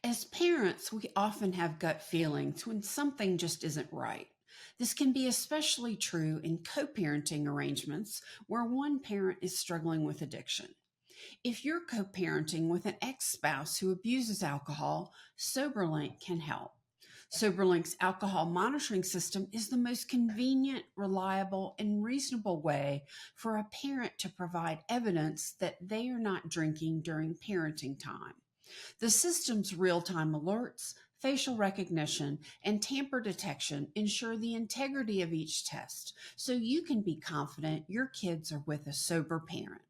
As parents, we often have gut feelings when something just isn't right. This can be especially true in co parenting arrangements where one parent is struggling with addiction. If you're co parenting with an ex spouse who abuses alcohol, SoberLink can help. SoberLink's alcohol monitoring system is the most convenient, reliable, and reasonable way for a parent to provide evidence that they are not drinking during parenting time. The system's real time alerts, facial recognition, and tamper detection ensure the integrity of each test so you can be confident your kids are with a sober parent.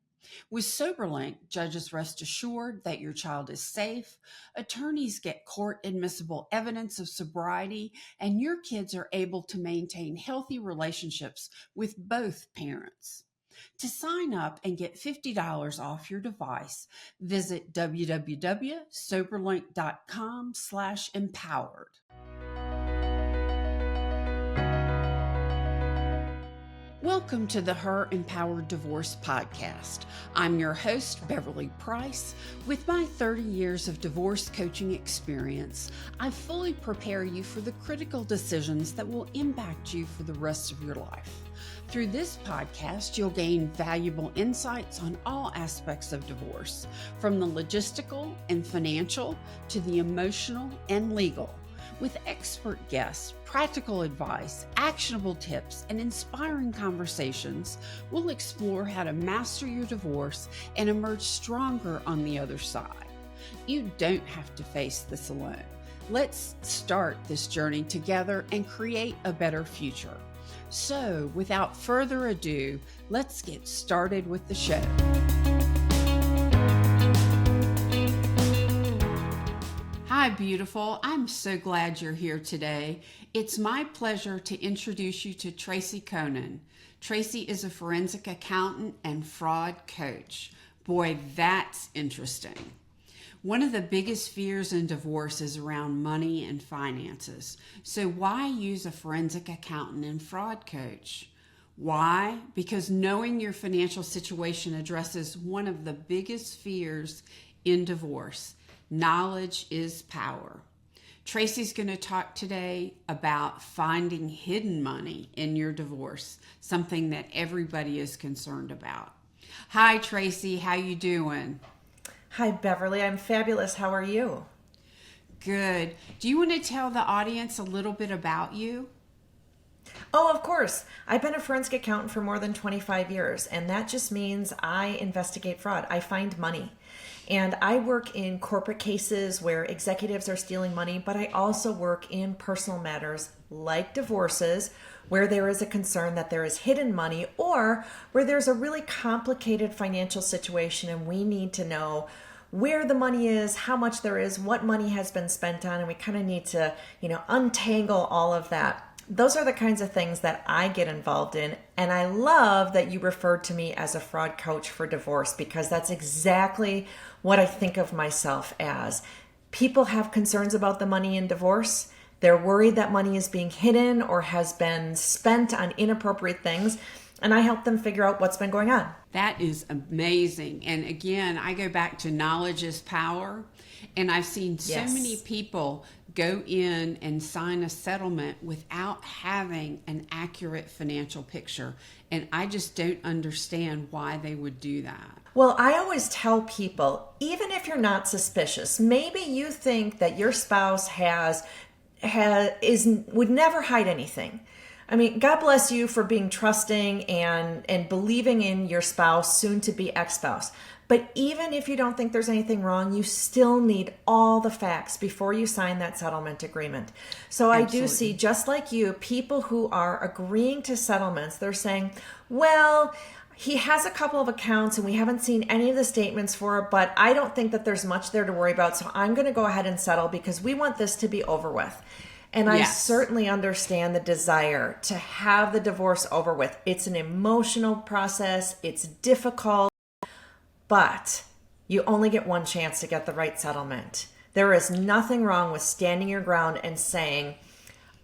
With SoberLink, judges rest assured that your child is safe, attorneys get court admissible evidence of sobriety, and your kids are able to maintain healthy relationships with both parents. To sign up and get $50 off your device, visit www.soberlink.com/empowered. Welcome to the Her Empowered Divorce Podcast. I'm your host, Beverly Price. With my 30 years of divorce coaching experience, I fully prepare you for the critical decisions that will impact you for the rest of your life. Through this podcast, you'll gain valuable insights on all aspects of divorce, from the logistical and financial to the emotional and legal. With expert guests, practical advice, actionable tips, and inspiring conversations, we'll explore how to master your divorce and emerge stronger on the other side. You don't have to face this alone. Let's start this journey together and create a better future. So, without further ado, let's get started with the show. Hi, beautiful. I'm so glad you're here today. It's my pleasure to introduce you to Tracy Coenen. Tracy is a forensic accountant and fraud coach. Boy, that's interesting. One of the biggest fears in divorce is around money and finances. So why use a forensic accountant and fraud coach? Why? Because knowing your financial situation addresses one of the biggest fears in divorce. Knowledge is power. Tracy's going to talk today about finding hidden money in your divorce, something that everybody is concerned about. Hi, Tracy. How you doing? Hi, Beverly. I'm fabulous. How are you? Good. Do you want to tell the audience a little bit about you? Oh, of course. I've been a forensic accountant for more than 25 years, and that just means I investigate fraud. I find money. And I work in corporate cases where executives are stealing money, but I also work in personal matters like divorces, where there is a concern that there is hidden money or where there's a really complicated financial situation and we need to know where the money is, how much there is, what money has been spent on, and we kind of need to, untangle all of that. Those are the kinds of things that I get involved in. And I love that you referred to me as a fraud coach for divorce, because that's exactly what I think of myself as. People have concerns about the money in divorce. They're worried that money is being hidden or has been spent on inappropriate things. And I help them figure out what's been going on. That is amazing. And again, I go back to knowledge is power. And I've seen so many people go in and sign a settlement without having an accurate financial picture. And I just don't understand why they would do that. Well, I always tell people, even if you're not suspicious, maybe you think that your spouse would never hide anything. I mean, God bless you for being trusting and believing in your spouse, soon to be ex-spouse. But even if you don't think there's anything wrong, you still need all the facts before you sign that settlement agreement. So Absolutely. I do see, just like you, people who are agreeing to settlements, they're saying, well, he has a couple of accounts and we haven't seen any of the statements for it, but I don't think that there's much there to worry about. So I'm going to go ahead and settle because we want this to be over with. And I certainly understand the desire to have the divorce over with. It's an emotional process. It's difficult, but you only get one chance to get the right settlement. There is nothing wrong with standing your ground and saying,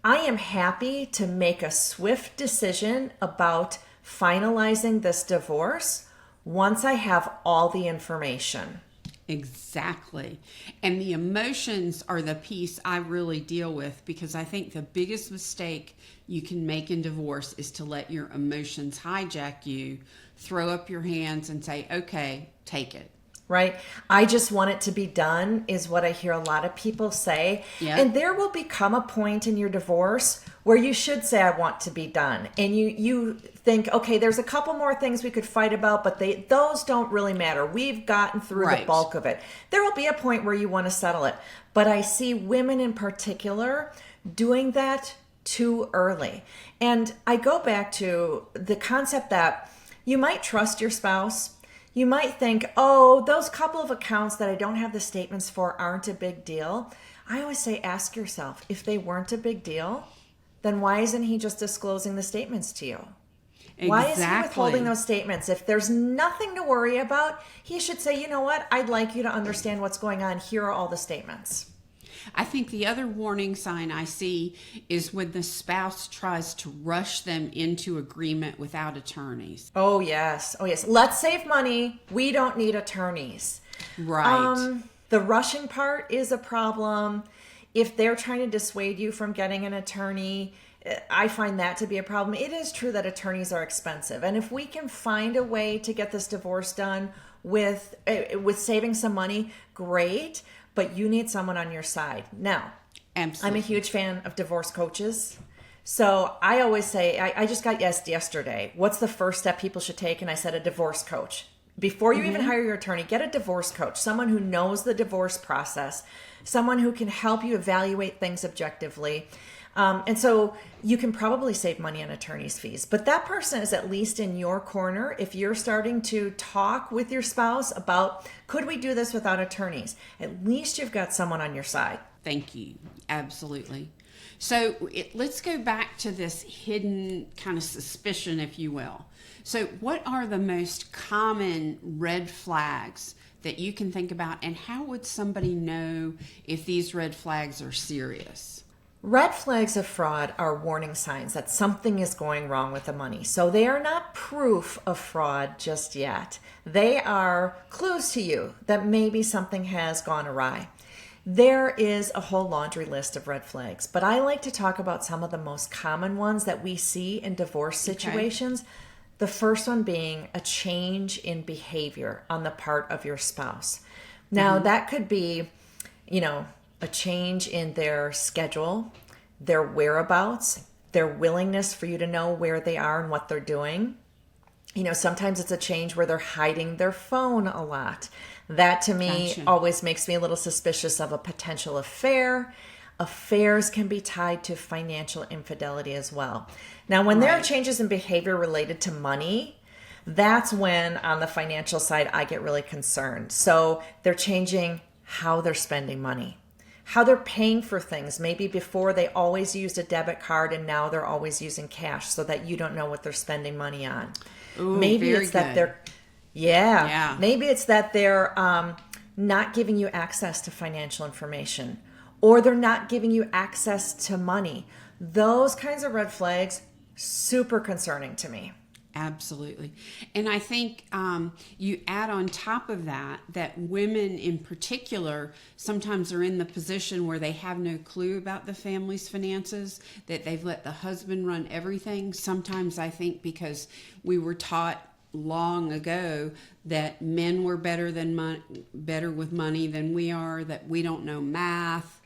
I am happy to make a swift decision about finalizing this divorce once I have all the information. Exactly. And the emotions are the piece I really deal with, because I think the biggest mistake you can make in divorce is to let your emotions hijack you, throw up your hands and say, okay, take it. Right? I just want it to be done is what I hear a lot of people say. Yep. And there will become a point in your divorce where you should say, I want to be done. And you think, okay, there's a couple more things we could fight about, but those don't really matter. We've gotten through the Right. bulk of it. There will be a point where you want to settle it. But I see women in particular doing that too early. And I go back to the concept that you might trust your spouse. You might think, oh, those couple of accounts that I don't have the statements for aren't a big deal. I always say, ask yourself, if they weren't a big deal, then why isn't he just disclosing the statements to you? Exactly. Why is he withholding those statements? If there's nothing to worry about, he should say, you know what, I'd like you to understand what's going on. Here are all the statements. I think the other warning sign I see is when the spouse tries to rush them into agreement without attorneys. Oh, yes. Oh, yes. Let's save money. We don't need attorneys. Right. The rushing part is a problem. If they're trying to dissuade you from getting an attorney, I find that to be a problem. It is true that attorneys are expensive. And if we can find a way to get this divorce done with saving some money, great. But you need someone on your side. Now, Absolutely. I'm a huge fan of divorce coaches. So I always say, I just got yesterday, what's the first step people should take? And I said, a divorce coach. Before you even hire your attorney, get a divorce coach, someone who knows the divorce process, someone who can help you evaluate things objectively. And so you can probably save money on attorney's fees, but that person is at least in your corner. If you're starting to talk with your spouse about, could we do this without attorneys? At least you've got someone on your side. Thank you. Absolutely. So let's go back to this hidden kind of suspicion, if you will. So what are the most common red flags that you can think about, and how would somebody know if these red flags are serious? Red flags of fraud are warning signs that something is going wrong with the money. So they are not proof of fraud just yet. They are clues to you that maybe something has gone awry. There is a whole laundry list of red flags, but I like to talk about some of the most common ones that we see in divorce situations. Okay. The first one being a change in behavior on the part of your spouse. Now, that could be, a change in their schedule, their whereabouts, their willingness for you to know where they are and what they're doing. Sometimes it's a change where they're hiding their phone a lot. That to me always makes me a little suspicious of a potential affair. Affairs can be tied to financial infidelity as well. Now, when there are changes in behavior related to money, that's when on the financial side, I get really concerned. So they're changing how they're spending money, how they're paying for things. Maybe before they always used a debit card and now they're always using cash so that you don't know what they're spending money on. Ooh, maybe it's good. That they're, maybe it's that they're not giving you access to financial information, or they're not giving you access to money. Those kinds of red flags, super concerning to me. Absolutely. And I think you add on top of that women in particular sometimes are in the position where they have no clue about the family's finances, that they've let the husband run everything. Sometimes I think because we were taught long ago that men were better with money than we are, that we don't know math,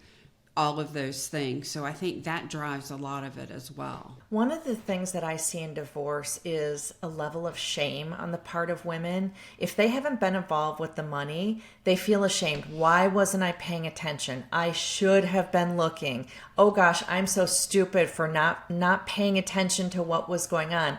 all of those things. So I think that drives a lot of it as well. One of the things that I see in divorce is a level of shame on the part of women. If they haven't been involved with the money, they feel ashamed. Why wasn't I paying attention? I should have been looking. Oh gosh, I'm so stupid for not paying attention to what was going on.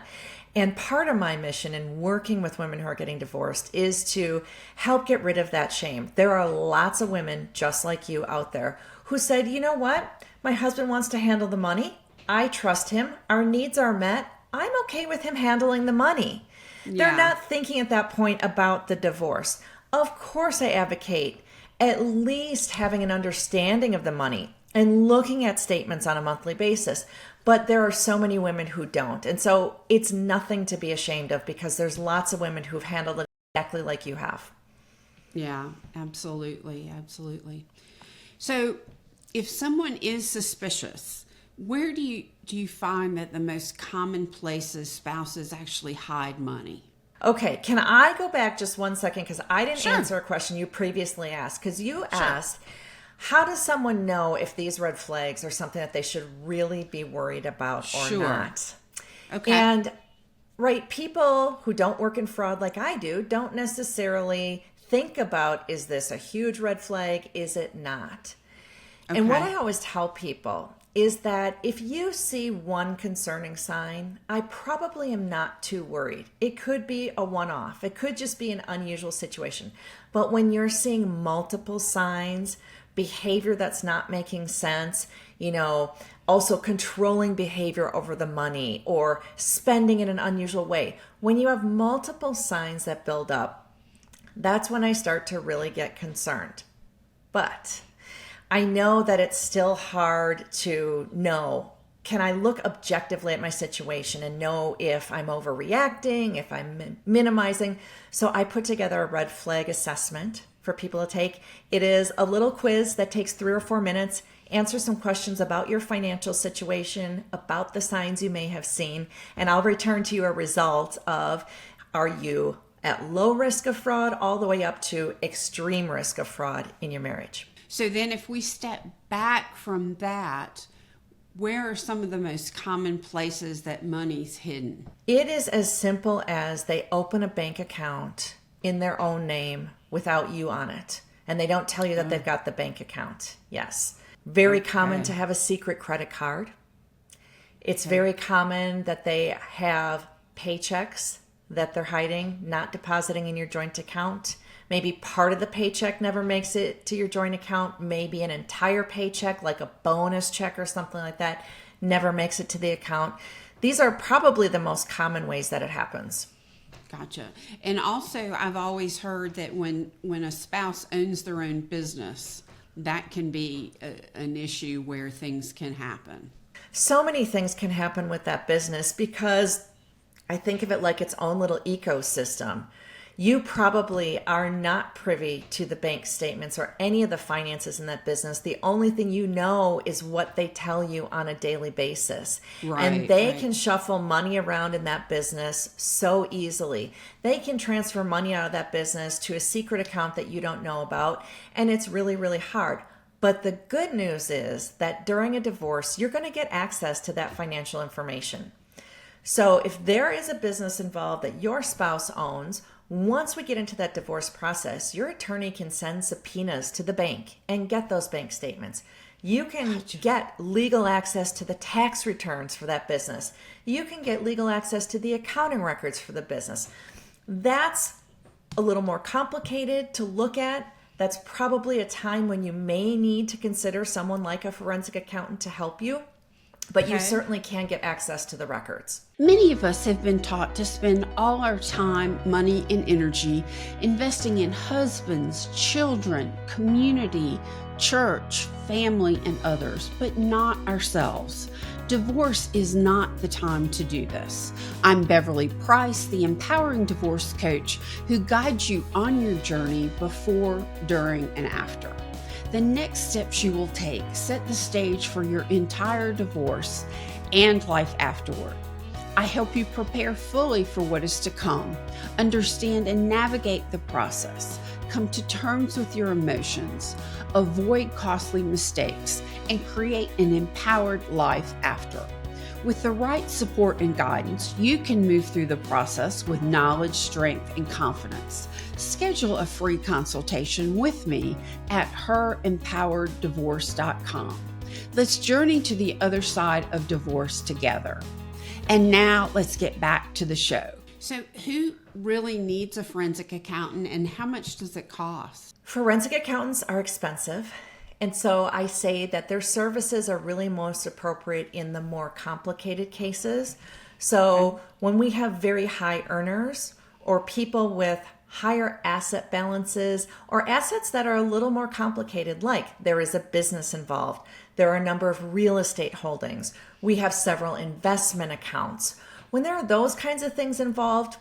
And part of my mission in working with women who are getting divorced is to help get rid of that shame. There are lots of women just like you out there who said, you know what? My husband wants to handle the money. I trust him. Our needs are met. I'm okay with him handling the money. Yeah. They're not thinking at that point about the divorce. Of course, I advocate at least having an understanding of the money and looking at statements on a monthly basis. But there are so many women who don't. And so it's nothing to be ashamed of, because there's lots of women who've handled it exactly like you have. Yeah, absolutely. Absolutely. So if someone is suspicious, where do you find that the most common places spouses actually hide money? Okay, can I go back just one second? Because I didn't Sure. answer a question you previously asked. Because you Sure. asked, how does someone know if these red flags are something that they should really be worried about or Sure. not? Okay. And, right, people who don't work in fraud like I do don't necessarily think about, is this a huge red flag? Is it not? And what Okay. I always tell people is that if you see one concerning sign, I probably am not too worried. It could be a one off, it could just be an unusual situation. But when you're seeing multiple signs, behavior that's not making sense, also controlling behavior over the money or spending in an unusual way, when you have multiple signs that build up, that's when I start to really get concerned. But I know that it's still hard to know. Can I look objectively at my situation and know if I'm overreacting, if I'm minimizing? So I put together a red flag assessment for people to take. It is a little quiz that takes 3 or 4 minutes, answer some questions about your financial situation, about the signs you may have seen, and I'll return to you a result of, are you at low risk of fraud all the way up to extreme risk of fraud in your marriage? So then if we step back from that, where are some of the most common places that money's hidden? It is as simple as they open a bank account in their own name without you on it, and they don't tell you that they've got the bank account. Yes. Very common to Okay. have a secret credit card. It's very common that they have paychecks that they're hiding, not depositing in your joint account. Maybe part of the paycheck never makes it to your joint account. Maybe an entire paycheck, like a bonus check or something like that, never makes it to the account. These are probably the most common ways that it happens. Gotcha. And also, I've always heard that when a spouse owns their own business, that can be an issue where things can happen. So many things can happen with that business because I think of it like its own little ecosystem. You probably are not privy to the bank statements or any of the finances in that business. The only thing you know is what they tell you on a daily basis. And Right, they right. can shuffle money around in that business so easily. They can transfer money out of that business to a secret account that you don't know about. And it's really, really hard. But the good news is that during a divorce, you're going to get access to that financial information. So if there is a business involved that your spouse owns, once we get into that divorce process, your attorney can send subpoenas to the bank and get those bank statements. You can get legal access to the tax returns for that business. You can get legal access to the accounting records for the business. That's a little more complicated to look at. That's probably a time when you may need to consider someone like a forensic accountant to help you, but you Okay. certainly can get access to the records. Many of us have been taught to spend all our time, money, and energy investing in husbands, children, community, church, family, and others, but not ourselves. Divorce is not the time to do this. I'm Beverly Price, the empowering divorce coach who guides you on your journey before, during, and after. The next steps you will take set the stage for your entire divorce and life afterward. I help you prepare fully for what is to come, understand and navigate the process, come to terms with your emotions, avoid costly mistakes, and create an empowered life after. With the right support and guidance, you can move through the process with knowledge, strength, and confidence. Schedule a free consultation with me at herempowereddivorce.com. Let's journey to the other side of divorce together. And now let's get back to the show. So, who really needs a forensic accountant and how much does it cost? Forensic accountants are expensive. And so I say that their services are really most appropriate in the more complicated cases. So when we have very high earners or people with higher asset balances or assets that are a little more complicated, like there is a business involved, there are a number of real estate holdings, we have several investment accounts. When there are those kinds of things involved,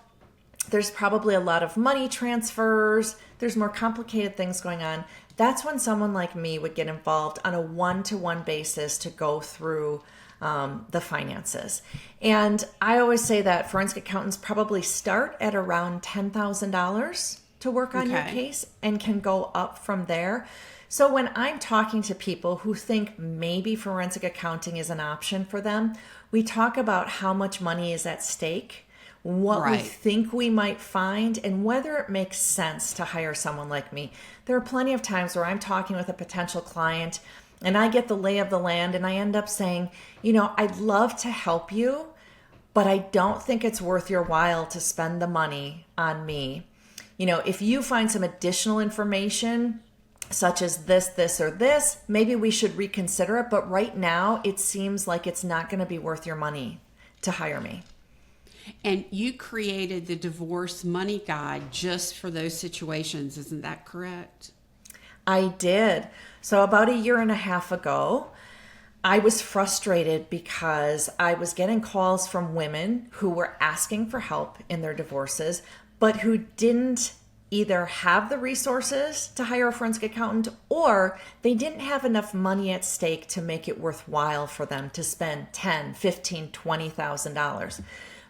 there's probably a lot of money transfers, there's more complicated things going on. That's when someone like me would get involved on a one-to-one basis to go through the finances. And I always say that forensic accountants probably start at around $10,000 to work on your case and can go up from there. So when I'm talking to people who think maybe forensic accounting is an option for them, we talk about how much money is at stake, what we think we might find, and whether it makes sense to hire someone like me. There are plenty of times where I'm talking with a potential client and I get the lay of the land and I end up saying, I'd love to help you, but I don't think it's worth your while to spend the money on me. If you find some additional information, such as this, or this, maybe we should reconsider it. But right now, it seems like it's not going to be worth your money to hire me. And you created the divorce money guide just for those situations. Isn't that correct? I did. So about a year and a half ago, I was frustrated because I was getting calls from women who were asking for help in their divorces, but who didn't either have the resources to hire a forensic accountant, or they didn't have enough money at stake to make it worthwhile for them to spend $10,000, $15,000, $20,000.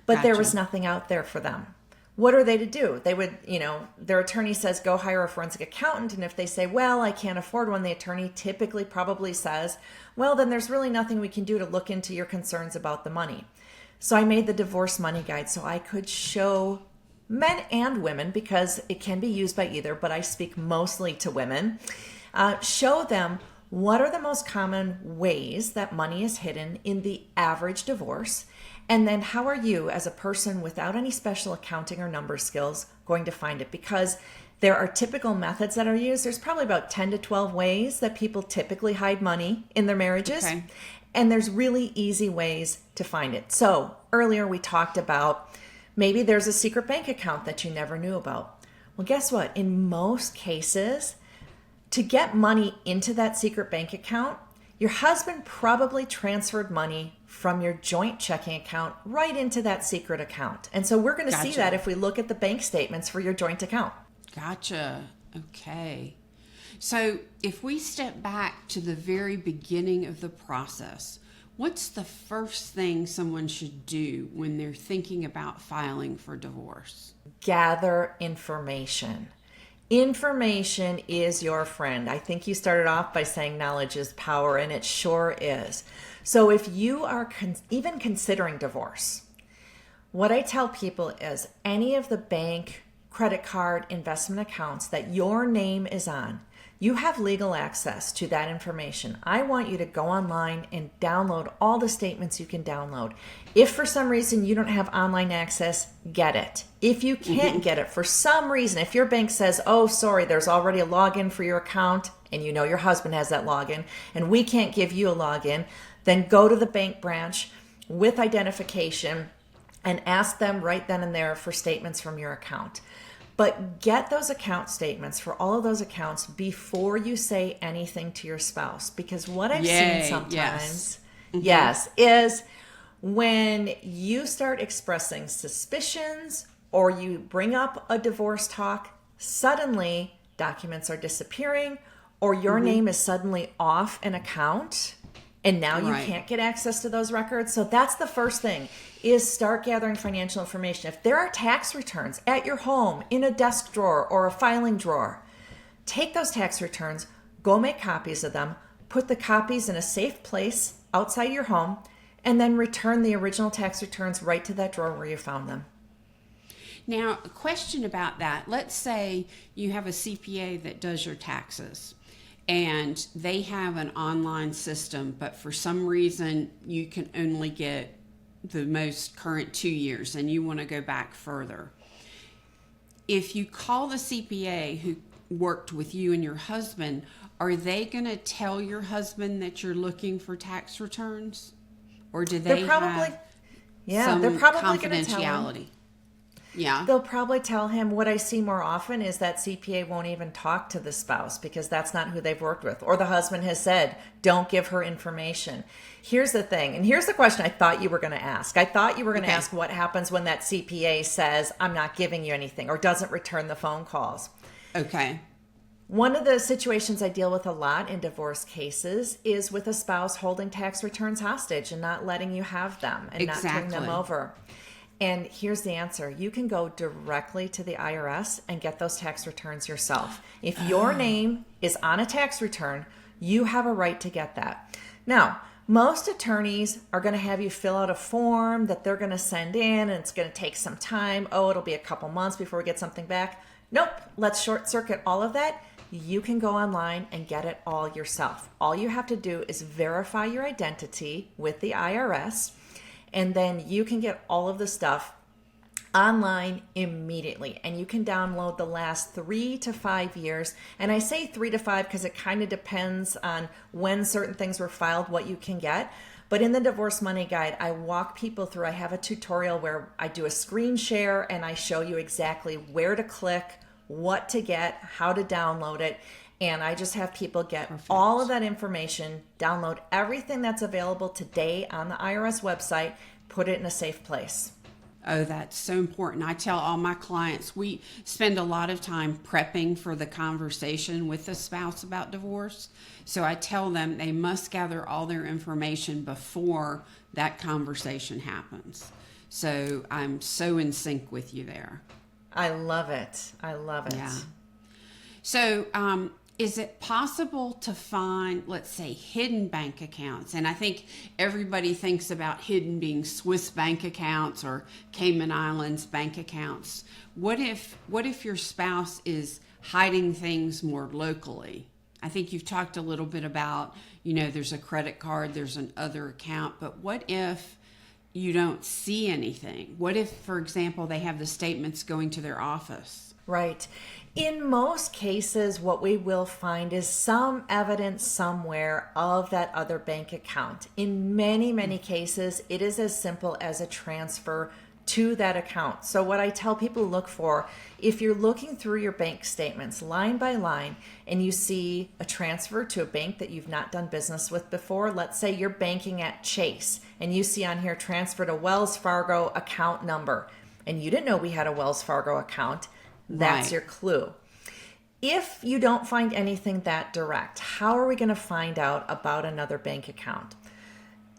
But there was nothing out there for them. What are they to do? They would, their attorney says, go hire a forensic accountant. And if they say, well, I can't afford one, the attorney typically probably says, well, then there's really nothing we can do to look into your concerns about the money. So I made the divorce money guide so I could show men and women, because it can be used by either, but I speak mostly to women, show them what are the most common ways that money is hidden in the average divorce. And then how are you, as a person without any special accounting or number skills, going to find it? Because there are typical methods that are used. There's probably about 10 to 12 ways that people typically hide money in their marriages. Okay. And there's really easy ways to find it. So earlier we talked about maybe there's a secret bank account that you never knew about. Well, guess what? In most cases, to get money into that secret bank account, your husband probably transferred money from your joint checking account right into that secret account. And so we're going to see that if we look at the bank statements for your joint account. Gotcha. Okay. So if we step back to the very beginning of the process, what's the first thing someone should do when they're thinking about filing for divorce? Gather information. Information is your friend. I think you started off by saying knowledge is power, and it sure is. So if you are even considering divorce, what I tell people is any of the bank, credit card, investment accounts that your name is on, you have legal access to that information. I want you to go online and download all the statements you can download. If for some reason you don't have online access, get it. If you can't get it for some reason, if your bank says, oh, sorry, there's already a login for your account, and you know your husband has that login, and we can't give you a login, then go to the bank branch with identification and ask them right then and there for statements from your account. But get those account statements for all of those accounts before you say anything to your spouse. Because what I've seen sometimes, is when you start expressing suspicions or you bring up a divorce talk, suddenly documents are disappearing or your name is suddenly off an account. And now you can't get access to those records. So that's the first thing, is start gathering financial information. If there are tax returns at your home in a desk drawer or a filing drawer, take those tax returns, go make copies of them, put the copies in a safe place outside your home, and then return the original tax returns right to that drawer where you found them. Now, a question about that. Let's say you have a CPA that does your taxes, and they have an online system, but for some reason you can only get the most current 2 years and you want to go back further. If you call the CPA who worked with you and your husband, are they going to tell your husband that you're looking for tax returns? Or do they have some they're probably confidentiality? Yeah. They'll probably tell him, what I see more often is that CPA won't even talk to the spouse because that's not who they've worked with. Or the husband has said, don't give her information. Here's the thing, and here's the question I thought you were going to ask. I thought you were going to ask what happens when that CPA says, I'm not giving you anything, or doesn't return the phone calls. Okay. One of the situations I deal with a lot in divorce cases is with a spouse holding tax returns hostage and not letting you have them and not turning them over. And here's the answer. You can go directly to the IRS and get those tax returns yourself. If your name is on a tax return, you have a right to get that. Now, most attorneys are going to have you fill out a form that they're going to send in, and it's going to take some time. Oh, it'll be a couple months before we get something back. Nope. Let's short circuit all of that. You can go online and get it all yourself. All you have to do is verify your identity with the IRS, and then you can get all of the stuff online immediately. And you can download the last 3 to 5 years. And I say 3 to 5 because it kind of depends on when certain things were filed, what you can get. But in the Divorce Money Guide, I walk people through. I have a tutorial where I do a screen share and I show you exactly where to click, what to get, how to download it. And I just have people get all of that information, download everything that's available today on the IRS website, put it in a safe place. Oh, that's so important. I tell all my clients, we spend a lot of time prepping for the conversation with the spouse about divorce. So I tell them they must gather all their information before that conversation happens. So I'm so in sync with you there. I love it. I love it. Yeah. So, is it possible to find, let's say, hidden bank accounts? And I think everybody thinks about hidden being Swiss bank accounts or Cayman Islands bank accounts. What if your spouse is hiding things more locally? I think you've talked a little bit about, there's a credit card, there's an other account, but what if you don't see anything? What if, for example, they have the statements going to their office? Right. In most cases, what we will find is some evidence somewhere of that other bank account. In many, many cases, it is as simple as a transfer to that account. So what I tell people to look for, if you're looking through your bank statements line by line and you see a transfer to a bank that you've not done business with before, let's say you're banking at Chase and you see on here transfer to Wells Fargo account number, and you didn't know we had a Wells Fargo account, that's your clue. If you don't find anything that direct, how are we going to find out about another bank account?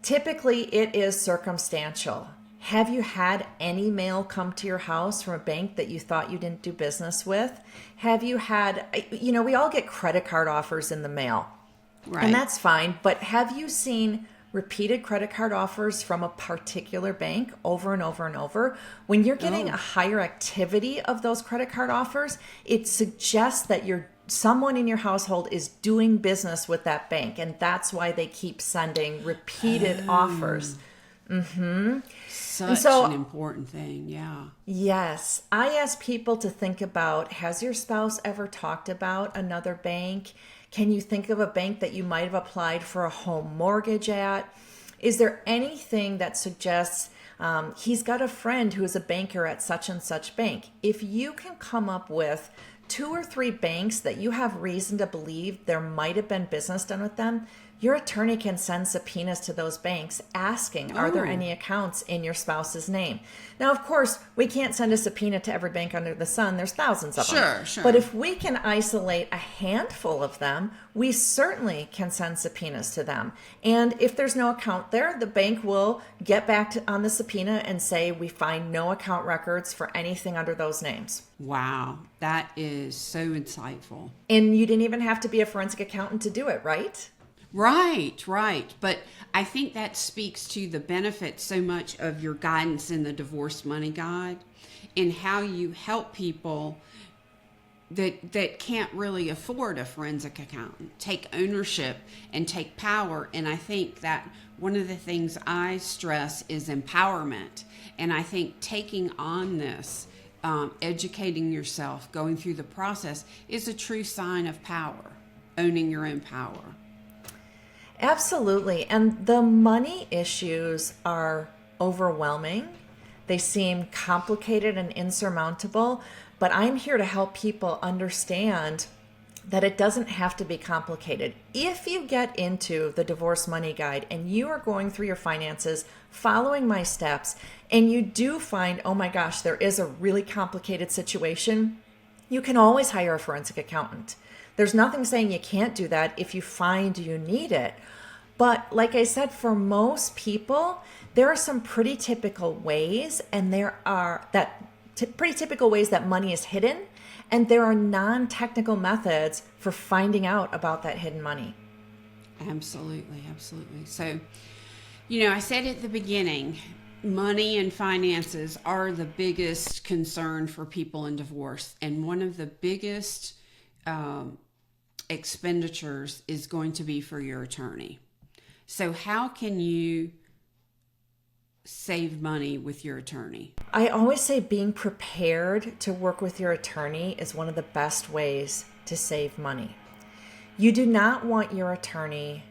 Typically, it is circumstantial. Have you had any mail come to your house from a bank that you thought you didn't do business with? Have you had, we all get credit card offers in the mail. Right. And that's fine. But have you seen repeated credit card offers from a particular bank over and over and over? When you're getting a higher activity of those credit card offers, it suggests that someone in your household is doing business with that bank. And that's why they keep sending repeated offers. Mm-hmm. Such an important thing, yeah. Yes. I ask people to think about, has your spouse ever talked about another bank? Can you think of a bank that you might have applied for a home mortgage at? Is there anything that suggests he's got a friend who is a banker at such and such bank? If you can come up with 2 or 3 banks that you have reason to believe there might have been business done with them, your attorney can send subpoenas to those banks asking, are there any accounts in your spouse's name? Now, of course, we can't send a subpoena to every bank under the sun. There's thousands of them. Sure. But if we can isolate a handful of them, we certainly can send subpoenas to them. And if there's no account there, the bank will get back on the subpoena and say, we find no account records for anything under those names. Wow, that is so insightful. And you didn't even have to be a forensic accountant to do it, right? Right. But I think that speaks to the benefit so much of your guidance in the Divorce Money Guide and how you help people that can't really afford a forensic accountant take ownership and take power. And I think that one of the things I stress is empowerment. And I think taking on this, educating yourself, going through the process is a true sign of power, owning your own power. Absolutely. And the money issues are overwhelming. They seem complicated and insurmountable, but I'm here to help people understand that it doesn't have to be complicated. If you get into the Divorce Money Guide and you are going through your finances, following my steps, and you do find, oh my gosh, there is a really complicated situation, you can always hire a forensic accountant. There's nothing saying you can't do that if you find you need it. But like I said, for most people, there are some pretty typical ways, and pretty typical ways that money is hidden, and there are non-technical methods for finding out about that hidden money. Absolutely, absolutely. So, I said at the beginning, money and finances are the biggest concern for people in divorce, and one of the biggest expenditures is going to be for your attorney. So how can you save money with your attorney? I always say being prepared to work with your attorney is one of the best ways to save money. You do not want your attorney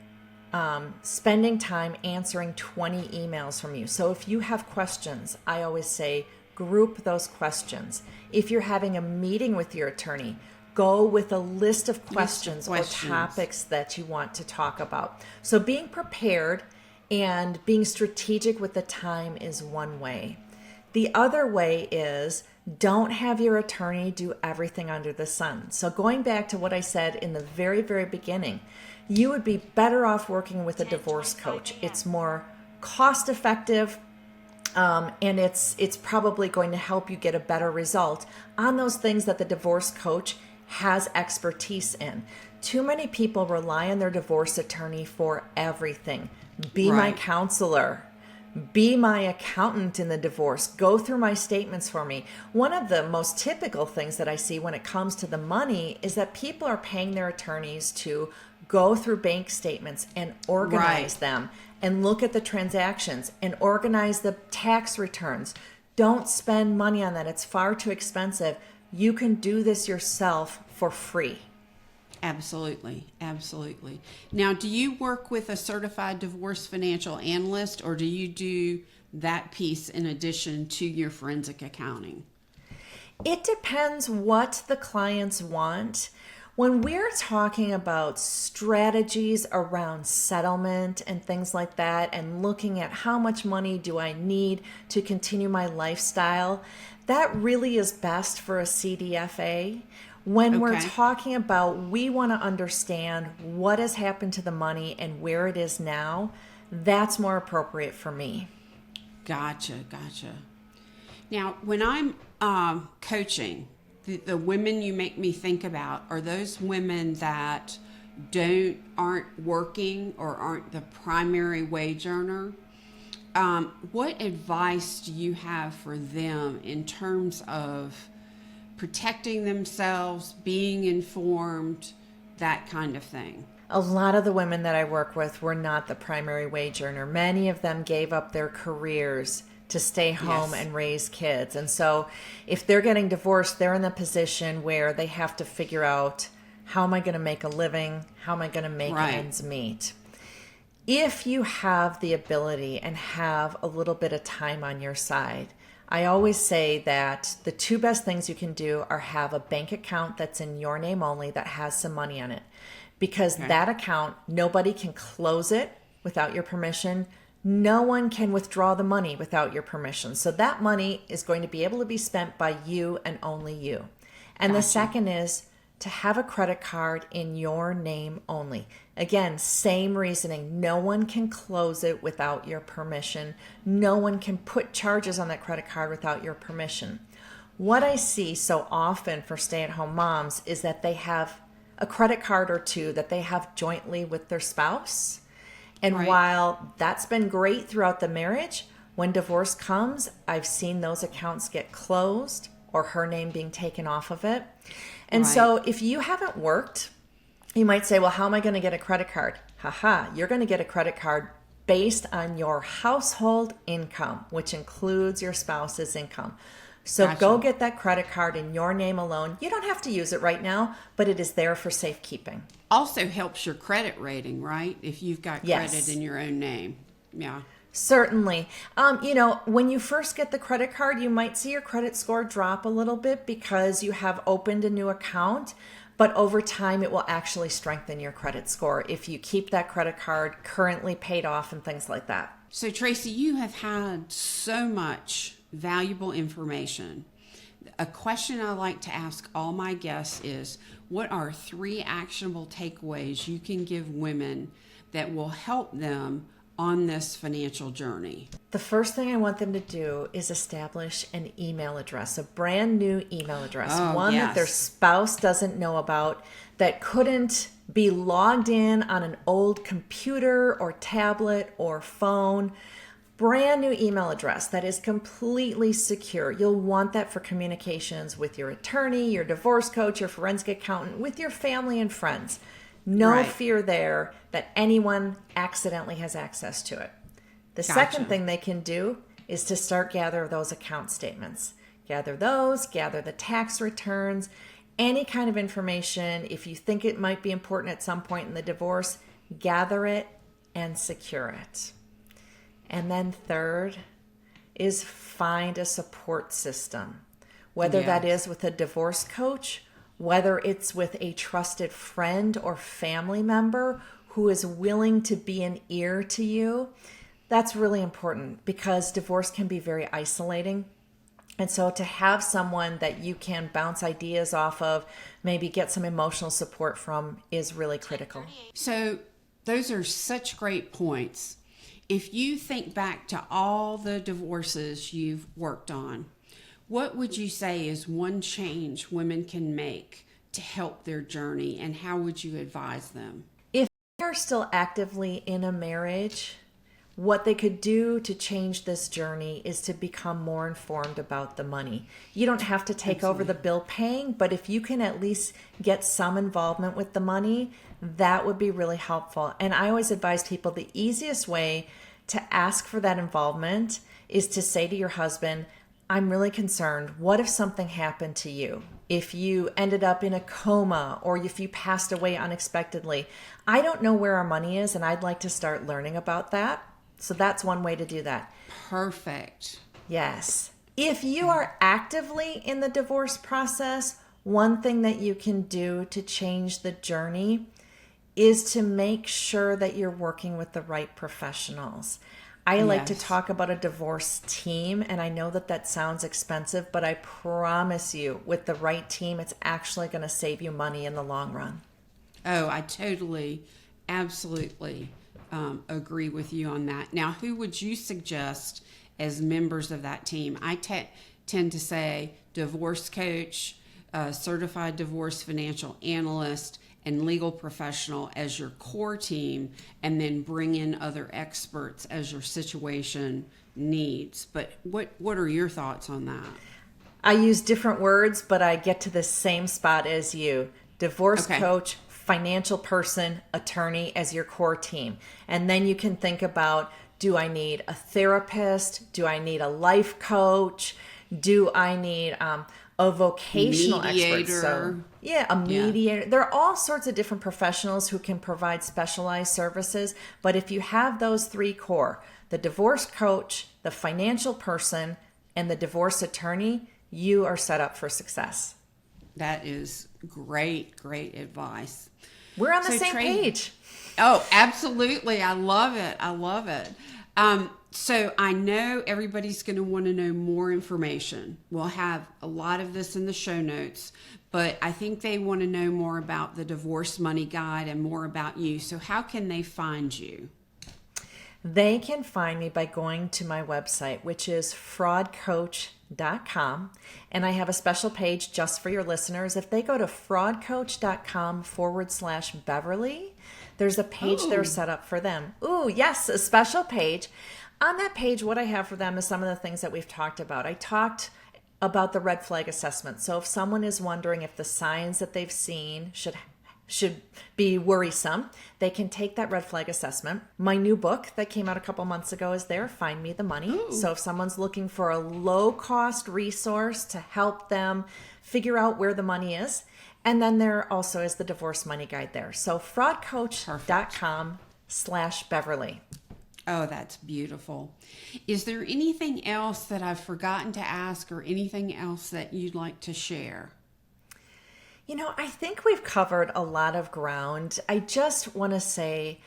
spending time answering 20 emails from you. So if you have questions, I always say group those questions. If you're having a meeting with your attorney, go with a list of questions or topics that you want to talk about. So being prepared and being strategic with the time is one way. The other way is don't have your attorney do everything under the sun. So going back to what I said in the very, very beginning, you would be better off working with a divorce coach. It's more cost effective, and it's probably going to help you get a better result on those things that the divorce coach has expertise in. Too many people rely on their divorce attorney for everything. Be my counselor. Be my accountant in the divorce. Go through my statements for me. One of the most typical things that I see when it comes to the money is that people are paying their attorneys to go through bank statements and organize them and look at the transactions and organize the tax returns. Don't spend money on that. It's far too expensive. You can do this yourself for free. Absolutely. Absolutely. Now, do you work with a certified divorce financial analyst, or do you do that piece in addition to your forensic accounting? It depends what the clients want. When we're talking about strategies around settlement and things like that, and looking at how much money do I need to continue my lifestyle, that really is best for a CDFA. When we're talking about, we want to understand what has happened to the money and where it is now, that's more appropriate for me. Gotcha. Now, when I'm coaching, the women you make me think about are those women that aren't working or aren't the primary wage earner. What advice do you have for them in terms of protecting themselves, being informed, that kind of thing? A lot of the women that I work with were not the primary wage earner. Many of them gave up their careers to stay home and raise kids. And so if they're getting divorced, they're in the position where they have to figure out, how am I going to make a living? How am I going to make ends meet? If you have the ability and have a little bit of time on your side, I always say that the two best things you can do are have a bank account that's in your name only that has some money on it. Because that account, nobody can close it without your permission. No one can withdraw the money without your permission. So that money is going to be able to be spent by you and only you. And the second is to have a credit card in your name only. Again, same reasoning. No one can close it without your permission. No one can put charges on that credit card without your permission. What I see so often for stay-at-home moms is that they have a credit card or two that they have jointly with their spouse. And while that's been great throughout the marriage, when divorce comes, I've seen those accounts get closed or her name being taken off of it. And so if you haven't worked, you might say, well, how am I going to get a credit card? You're going to get a credit card based on your household income, which includes your spouse's income. So go get that credit card in your name alone. You don't have to use it right now, but it is there for safekeeping. Also helps your credit rating, right? If you've got credit in your own name. Yeah. Certainly. When you first get the credit card, you might see your credit score drop a little bit because you have opened a new account, but over time it will actually strengthen your credit score if you keep that credit card currently paid off and things like that. So, Tracy, you have had so much valuable information. A question I like to ask all my guests is, what are 3 actionable takeaways you can give women that will help them on this financial journey? The first thing I want them to do is establish an email address, a brand new email address, one that their spouse doesn't know about, that couldn't be logged in on an old computer or tablet or phone. Brand new email address that is completely secure. You'll want that for communications with your attorney, your divorce coach, your forensic accountant, with your family and friends. No fear there that anyone accidentally has access to it. The second thing they can do is to start gather those account statements. Gather those, gather the tax returns, any kind of information. If you think it might be important at some point in the divorce, gather it and secure it. And then third is find a support system, whether that is with a divorce coach, whether it's with a trusted friend or family member who is willing to be an ear to you. That's really important because divorce can be very isolating. And so to have someone that you can bounce ideas off of, maybe get some emotional support from, is really critical. So those are such great points. If you think back to all the divorces you've worked on, what would you say is one change women can make to help their journey, and how would you advise them? If they're still actively in a marriage, what they could do to change this journey is to become more informed about the money. You don't have to take over the bill paying, but if you can at least get some involvement with the money, that would be really helpful. And I always advise people the easiest way to ask for that involvement is to say to your husband, I'm really concerned. What if something happened to you? If you ended up in a coma or if you passed away unexpectedly? I don't know where our money is and I'd like to start learning about that. So that's one way to do that. Perfect. Yes. If you are actively in the divorce process, one thing that you can do to change the journey is to make sure that you're working with the right professionals. I like to talk about a divorce team, and I know that sounds expensive, but I promise you, with the right team, it's actually going to save you money in the long run. Oh, I totally, absolutely agree with you on that. Now, who would you suggest as members of that team? I tend to say divorce coach, certified divorce financial analyst, and legal professional as your core team, and then bring in other experts as your situation needs. But what are your thoughts on that? I use different words, but I get to the same spot as you. Divorce coach, financial person, attorney as your core team. And then you can think about, do I need a therapist? Do I need a life coach? Do I need a vocational expert? So, a mediator. There are all sorts of different professionals who can provide specialized services. But if you have those 3 core, the divorce coach, the financial person, and the divorce attorney, you are set up for success. That is great advice. We're on the same page. Oh, absolutely. I love it. So I know everybody's going to want to know more information. We'll have a lot of this in the show notes, but I think they want to know more about the Divorce Money Guide and more about you. So how can they find you? They can find me by going to my website, which is fraudcoach.com. And I have a special page just for your listeners. If they go to fraudcoach.com/Beverly, there's a page there set up for them. Ooh, yes, a special page. On that page, what I have for them is some of the things that we've talked about. I talked about the red flag assessment. So if someone is wondering if the signs that they've seen should be worrisome, they can take that red flag assessment. My new book that came out a couple months ago is there, Find Me the Money. Ooh. So if someone's looking for a low-cost resource to help them figure out where the money is, and then there also is the Divorce Money Guide there. So fraudcoach.com/Beverly. Oh, that's beautiful. Is there anything else that I've forgotten to ask or anything else that you'd like to share? I think we've covered a lot of ground. I just want to say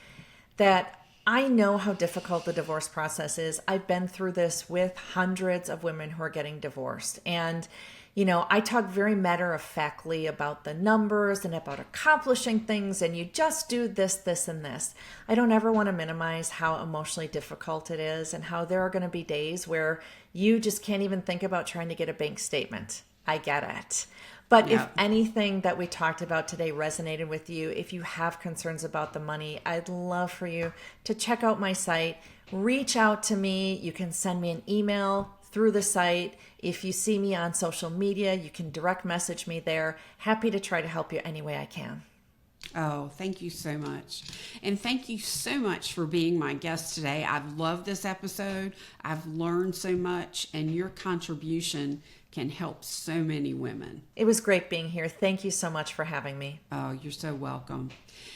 that I know how difficult the divorce process is. I've been through this with hundreds of women who are getting divorced. And, I talk very matter-of-factly about the numbers and about accomplishing things, and you just do this, this, and this. I don't ever want to minimize how emotionally difficult it is and how there are going to be days where you just can't even think about trying to get a bank statement. I get it. But if anything that we talked about today resonated with you, if you have concerns about the money, I'd love for you to check out my site, reach out to me. You can send me an email through the site. If you see me on social media, you can direct message me there. Happy to try to help you any way I can. Oh, thank you so much. And thank you so much for being my guest today. I've loved this episode. I've learned so much, and your contribution can help so many women. It was great being here. Thank you so much for having me. Oh, you're so welcome.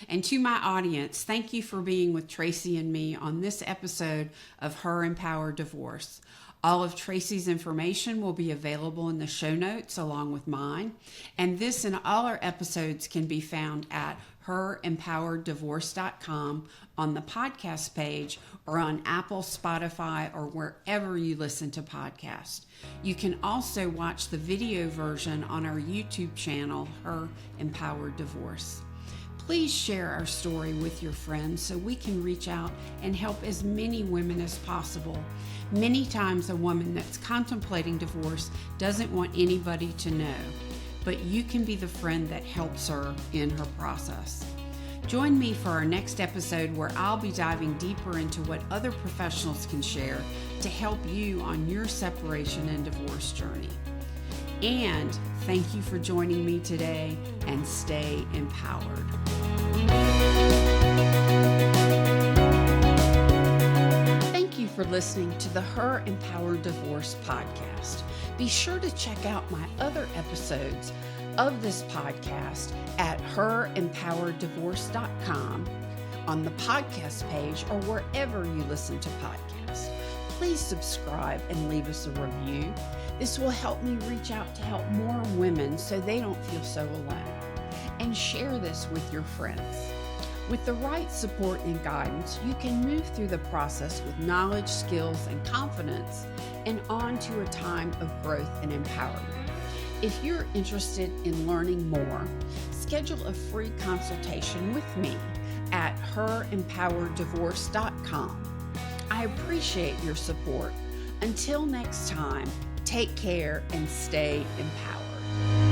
And to my audience, thank you for being with Tracy and me on this episode of Her Empowered Divorce. All of Tracy's information will be available in the show notes along with mine. And this and all our episodes can be found at herempowereddivorce.com on the podcast page or on Apple, Spotify, or wherever you listen to podcasts. You can also watch the video version on our YouTube channel, Her Empowered Divorce. Please share our story with your friends so we can reach out and help as many women as possible. Many times a woman that's contemplating divorce doesn't want anybody to know, but you can be the friend that helps her in her process. Join me for our next episode where I'll be diving deeper into what other professionals can share to help you on your separation and divorce journey. And thank you for joining me today, and stay empowered. Thank you for listening to the Her Empowered Divorce podcast. Be sure to check out my other episodes of this podcast at herempowereddivorce.com, on the podcast page, or wherever you listen to podcasts. Please subscribe and leave us a review. This will help me reach out to help more women so they don't feel so alone. And share this with your friends. With the right support and guidance, you can move through the process with knowledge, skills, and confidence, and on to a time of growth and empowerment. If you're interested in learning more, schedule a free consultation with me at herempowereddivorce.com. I appreciate your support. Until next time, take care and stay empowered.